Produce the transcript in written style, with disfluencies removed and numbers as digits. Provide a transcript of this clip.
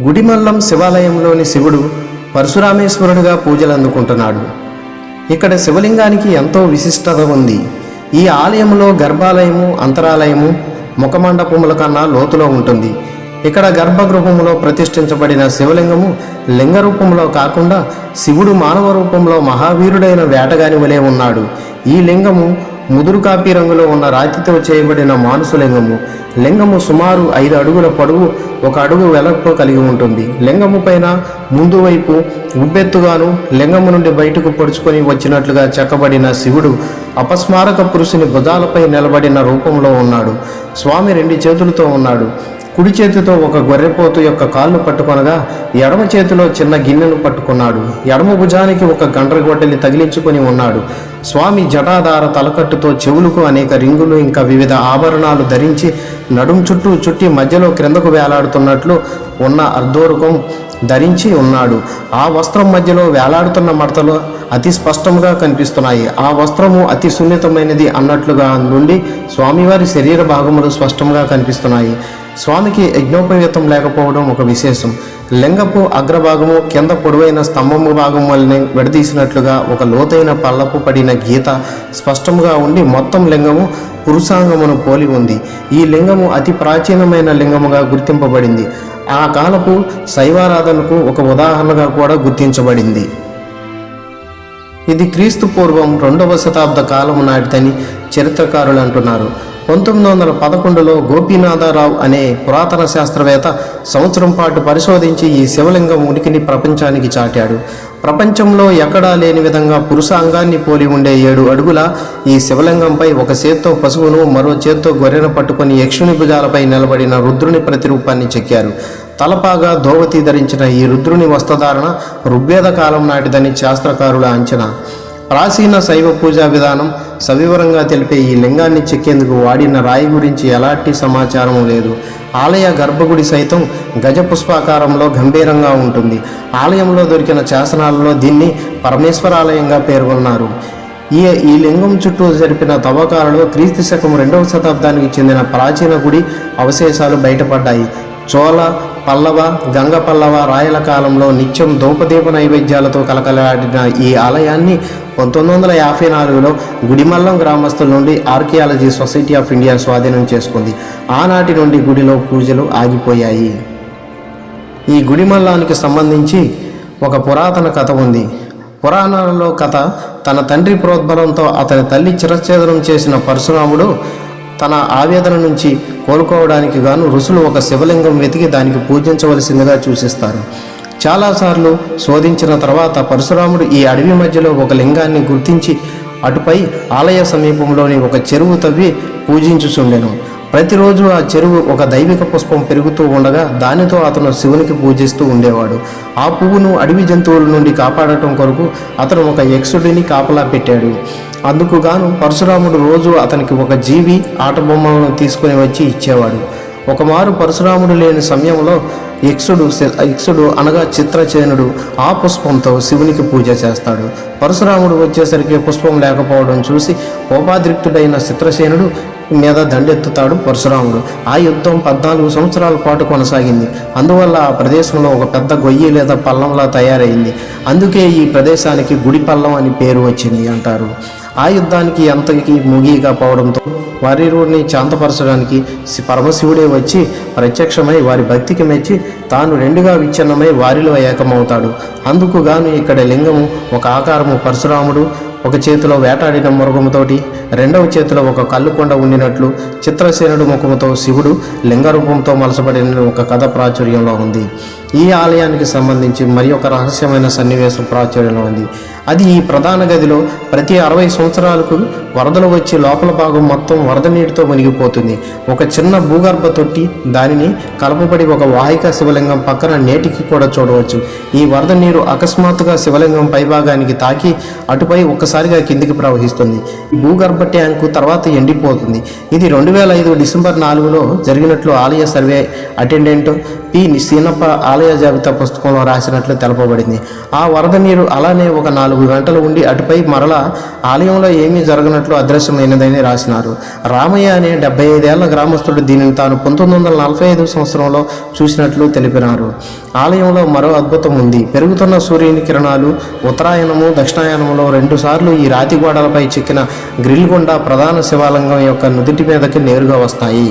గుడిమల్లం శివాలయంలోని శివుడు పరశురామేశ్వరుడిగా పూజలు అందుకుంటున్నాడు. ఇక్కడ శివలింగానికి ఎంతో విశిష్టత ఉంది. ఈ ఆలయంలో గర్భాలయము, అంతరాలయము ముఖమండపముల కన్నా లోతులో ఉంటుంది. ఇక్కడ గర్భగృహములో ప్రతిష్ఠించబడిన శివలింగము లింగ రూపంలో కాకుండా శివుడు మానవ రూపంలో మహావీరుడైన వేటగాని వలె ఉన్నాడు. ఈ లింగము ముదురు కాపీ రంగులో ఉన్న రాతితో చేయబడిన మానుసలింగము. లింగము సుమారు 5 అడుగుల పొడవు, 1 అడుగు వెడల్పు కలిగి ఉంటుంది. లింగము పైన ముందు వైపు ఉబ్బెత్తుగాను లింగము నుండి బయటకు పొడుచుకొని వచ్చినట్లుగా చెక్కబడిన శివుడు అపస్మారక పురుషుని భుజాలపై నిలబడిన రూపంలో ఉన్నాడు. స్వామి 2 చేతులతో ఉన్నాడు. కుడి చేతితో ఒక గొర్రెపోతు యొక్క కాళ్ళు పట్టుకొనగా ఎడమ చేతిలో చిన్న గిన్నెను పట్టుకున్నాడు. ఎడమ భుజానికి ఒక గండ్రగొడ్డలి తగిలించుకొని ఉన్నాడు. స్వామి జటాధార తలకట్టుతో చెవులకు అనేక రింగులు ఇంకా వివిధ ఆభరణాలు ధరించి నడుం చుట్టూ చుట్టి మధ్యలో క్రిందకు వేలాడుతున్నట్లు ఉన్న అర్ధోరుకం ధరించి ఉన్నాడు. ఆ వస్త్రం మధ్యలో వేలాడుతున్న మడతలు అతి స్పష్టంగా కనిపిస్తున్నాయి. ఆ వస్త్రము అతి సున్నితమైనది అన్నట్లుగా నుండి స్వామివారి శరీర భాగములు స్పష్టంగా కనిపిస్తున్నాయి. స్వామికి యజ్ఞోపవీతం లేకపోవడం ఒక విశేషం. లింగపు అగ్రభాగము కింద పొడవైన స్తంభము భాగం వల్లనే విడదీసినట్లుగా ఒక లోతైన పల్లపు పడిన గీత స్పష్టంగా ఉండి మొత్తం లింగము పురుషాంగమును పోలి ఉంది. ఈ లింగము అతి ప్రాచీనమైన లింగముగా గుర్తింపబడింది. ఆ కాలపు శైవారాధనకు ఒక ఉదాహరణగా కూడా గుర్తించబడింది. ఇది క్రీస్తు పూర్వం 2వ శతాబ్ద కాలము నాటిదని చరిత్రకారులు అంటున్నారు. 1911లో గోపీనాథరావు అనే పురాతన శాస్త్రవేత్త సంవత్సరం పాటు పరిశోధించి ఈ శివలింగం ఉనికిని ప్రపంచానికి చాటాడు. ప్రపంచంలో ఎక్కడా లేని విధంగా పురుషాంగాన్ని పోలి ఉండే 7 అడుగుల ఈ శివలింగంపై ఒక చేత్తో పశువును, మరో చేత్తో గొర్రెను పట్టుకొని యక్షుని భుజాలపై నిలబడిన రుద్రుని ప్రతిరూపాన్ని చెక్కారు. తలపాగా ధోవతి ధరించిన ఈ రుద్రుని వస్త్రధారణ ఋగ్వేద కాలం నాటిదని శాస్త్రకారుల అంచనా. ప్రాచీన శైవ పూజా విధానం సవివరంగా తెలిపే ఈ లింగాన్ని చెక్కేందుకు వాడిన రాయి గురించి ఎలాంటి సమాచారం లేదు. ఆలయ గర్భగుడి సైతం గజపుష్పాకారంలో గంభీరంగా ఉంటుంది. ఆలయంలో దొరికిన శాసనాలలో దీన్ని పరమేశ్వరాలయంగా పేర్కొన్నారు. ఈ లింగం చుట్టూ జరిపిన తవ్వకాలలో క్రీస్తు శకం 2వ శతాబ్దానికి చెందిన ప్రాచీన గుడి అవశేషాలు బయటపడ్డాయి. చోళ, పల్లవ, గంగ పల్లవ రాయల కాలంలో నిత్యం ధూపదీప నైవేద్యాలతో కలకలాడిన ఈ ఆలయాన్ని 1954లో గుడిమల్లం గ్రామస్తుల నుండి ఆర్కియాలజీ సొసైటీ ఆఫ్ ఇండియా స్వాధీనం చేసుకుంది. ఆనాటి నుండి గుడిలో పూజలు ఆగిపోయాయి. ఈ గుడిమల్లానికి సంబంధించి ఒక పురాతన కథ ఉంది. పురాణాలలో కథ, తన తండ్రి ప్రోద్బలంతో అతని తల్లి చిరఛేదనం చేసిన పరశురాముడు తన ఆవేదన నుంచి కోలుకోవడానికి గాను ఋషులు ఒక శివలింగం వెతికి దానికి పూజించవలసిందిగా సూచిస్తారు. చాలాసార్లు శోధించిన తర్వాత పరశురాముడు ఈ అడవి మధ్యలో ఒక లింగాన్ని గుర్తించి అటుపై ఆలయ సమీపంలోని ఒక చెరువు తవ్వి పూజించుచుండెను. ప్రతిరోజు ఆ చెరువు ఒక దైవిక పుష్పం పెరుగుతూ ఉండగా దానితో అతను శివునికి పూజిస్తూ ఉండేవాడు. ఆ పువ్వును అడవి జంతువుల నుండి కాపాడటం కొరకు అతను ఒక యక్షుడిని కాపలా పెట్టాడు. అందుకు గాను పరశురాముడు రోజు అతనికి ఒక జీవి ఆట బొమ్మలను తీసుకుని వచ్చి ఇచ్చేవాడు. ఒకమారు పరశురాముడు లేని సమయంలో యక్షుడు అనగా చిత్రసేనుడు ఆ పుష్పంతో శివునికి పూజ చేస్తాడు. పరశురాముడు వచ్చేసరికి పుష్పం లేకపోవడం చూసి కోపాద్రిక్తుడైన చిత్రసేనుడు మీద దండెత్తుతాడు పరశురాముడు. ఆ యుద్ధం 14 సంవత్సరాల పాటు కొనసాగింది. అందువల్ల ఆ ప్రదేశంలో ఒక పెద్ద గొయ్యి లేదా పల్లంలా తయారైంది. అందుకే ఈ ప్రదేశానికి గుడి పల్లం అని పేరు వచ్చింది అంటారు. ఆ యుద్ధానికి అంతకి ముగిగా పోవడంతో వారిని శాంతపరచడానికి పరమశివుడే వచ్చి ప్రత్యక్షమై వారి భక్తికి మెచ్చి తాను 2గా విచ్ఛిన్నమై వారిలో ఏకమవుతాడు. అందుకు గాను ఇక్కడ లింగము ఒక ఆకారము పరశురాముడు ఒక చేతిలో వేటాడిన మృగముతోటి, 2వ చేతిలో ఒక కళ్ళుకొండ ఉండినట్లు చిత్రసేనుడు ముఖముతో శివుడు లింగరూపంతో మలసబడిన ఒక కథ ప్రాచుర్యంలో ఉంది. ఈ ఆలయానికి సంబంధించి మరి ఒక రహస్యమైన సన్నివేశం ప్రాచుర్యంలో ఉంది. అది ఈ ప్రధాన గదిలో ప్రతి 60 సంవత్సరాలకు వరదలు వచ్చి లోపల భాగం మొత్తం వరద నీటితో మునిగిపోతుంది. ఒక చిన్న భూగర్భ తొట్టి, దానిని కలపబడి ఒక వాహిక శివలింగం పక్కన నేటికి కూడా చూడవచ్చు. ఈ వరద నీరు అకస్మాత్తుగా శివలింగం పైభాగానికి తాకి అటుపై ఒక్కసారిగా కిందికి ప్రవహిస్తుంది. భూగర్భ ట్యాంకు తర్వాత ఎండిపోతుంది. ఇది 2005 డిసెంబర్ 4లో జరిగినట్లు ఆలయ సర్వే అటెండెంట్ పి. సీనప్ప ఆలయ జాబితా పుస్తకంలో రాసినట్లు తెలపబడింది. ఆ వరద నీరు అలానే ఒక 4 గంటలు ఉండి అటుపై మరలా ఆలయంలో ఏమీ జరగనట్లు అదృశ్యమైనదని రాసినారు. రామయ్య అనే 75 ఏళ్ల గ్రామస్తుడు దీనిని తాను 1945 సంవత్సరంలో చూసినట్లు తెలిపినారు. ఆలయంలో మరో అద్భుతం ఉంది. పెరుగుతున్న సూర్యుని కిరణాలు ఉత్తరాయణము దక్షిణాయనంలో 2 సార్లు ఈ రాతి గోడలపై చెక్కిన గ్రిల్ గుండా ప్రధాన శివాలింగం యొక్క నుదిటి మీదకి నేరుగా వస్తాయి.